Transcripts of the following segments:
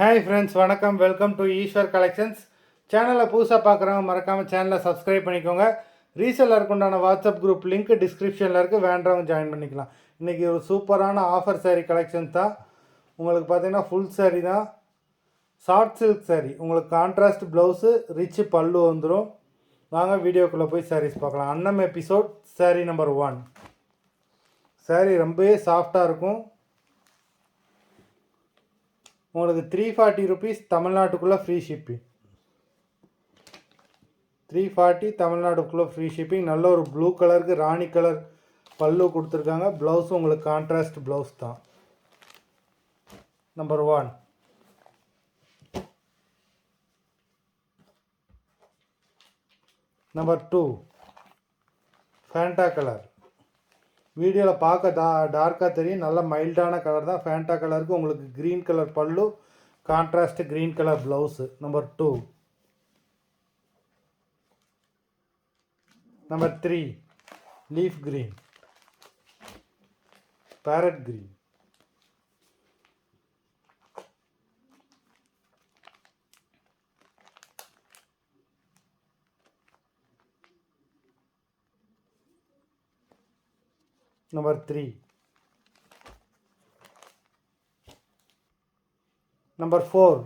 Hi friends, வணக்கம். Welcome to Eswar collections. சேனலை புதுசாக பார்க்குறவங்க மறக்காமல் சேனலை சப்ஸ்கிரைப் பண்ணிக்கோங்க. ரீசெல்லருக்கு உண்டான வாட்ஸ்அப் குரூப் லிங்க் டிஸ்கிரிப்ஷனில் இருக்குது, வேண்டவங்க ஜாயின் பண்ணிக்கலாம். இன்றைக்கி ஒரு சூப்பரான ஆஃபர் சாரீ கலெக்ஷன்ஸ் தான். உங்களுக்கு பார்த்தீங்கன்னா ஃபுல் சாரீ தான், ஷார்ட் சில்க் சாரீ. உங்களுக்கு கான்ட்ராஸ்ட் ப்ளவுஸு, ரிச்சு பல்லு வந்துடும். வாங்க வீடியோக்குள்ளே போய் சாரீஸ் பார்க்கலாம். அன்னம் எபிசோட் சாரீ நம்பர் 1. சாரீ ரொம்பவே சாஃப்டாக இருக்கும். உங்களுக்கு 340 ருபீஸ், தமிழ்நாட்டுக்குள்ளே ஃப்ரீ ஷிப்பிங். 340 தமிழ்நாட்டுக்குள்ளே ஃப்ரீ ஷிப்பிங். நல்ல ஒரு ப்ளூ கலருக்கு ராணி கலர் பல்லு கொடுத்துருக்காங்க. ப்ளவுஸும் உங்களுக்கு கான்ட்ராஸ்ட் ப்ளவுஸ் தான். நம்பர் 1. Number 2 Fanta colour. வீடியோவில் பார்க்க டார்க்காக தெரியும், நல்ல மைல்டான கலர் தான். ஃபேண்டா கலருக்கு உங்களுக்கு க்ரீன் கலர் பல்லு, contrast green colour blouse. Number 2. Number 3 leaf green, farad green. Number 3. Number 4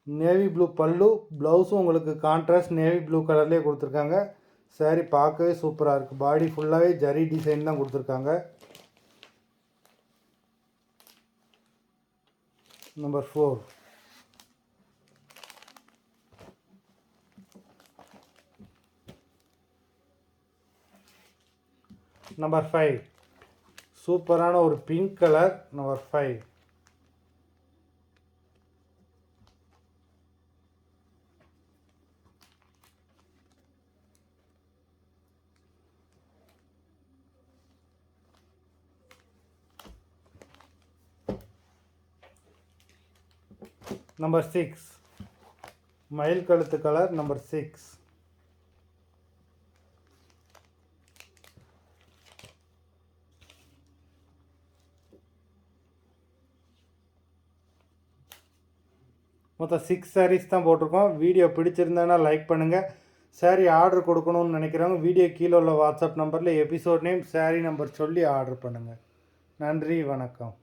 navy blue பல்லு, ப்ளவுஸும் உங்களுக்கு கான்ட்ராஸ்ட் நேவி ப்ளூ கலர்லேயே கொடுத்துருக்காங்க. சாரீ பார்க்கவே சூப்பராக இருக்குது. பாடி ஃபுல்லாகவே ஜரி டிசைன் தான் கொடுத்துருக்காங்க. நம்பர் 4. நம்பர் 5 சூப்பரான ஒரு பிங்க் கலர். நம்பர் 5. நம்பர் 6 மயில் கழுத்து கலர். நம்பர் 6. மொத்தம் 6 சாரீஸ் தான் போட்டிருக்கோம். வீடியோ பிடிச்சிருந்தேன்னா லைக் பண்ணுங்கள். சாரீ ஆர்டர் கொடுக்கணும்னு நினைக்கிறவங்க வீடியோ கீழே உள்ள வாட்ஸ்அப் நம்பரில் எபிசோட் நேம், சாரீ நம்பர் சொல்லி ஆர்டர் பண்ணுங்கள். நன்றி, வணக்கம்.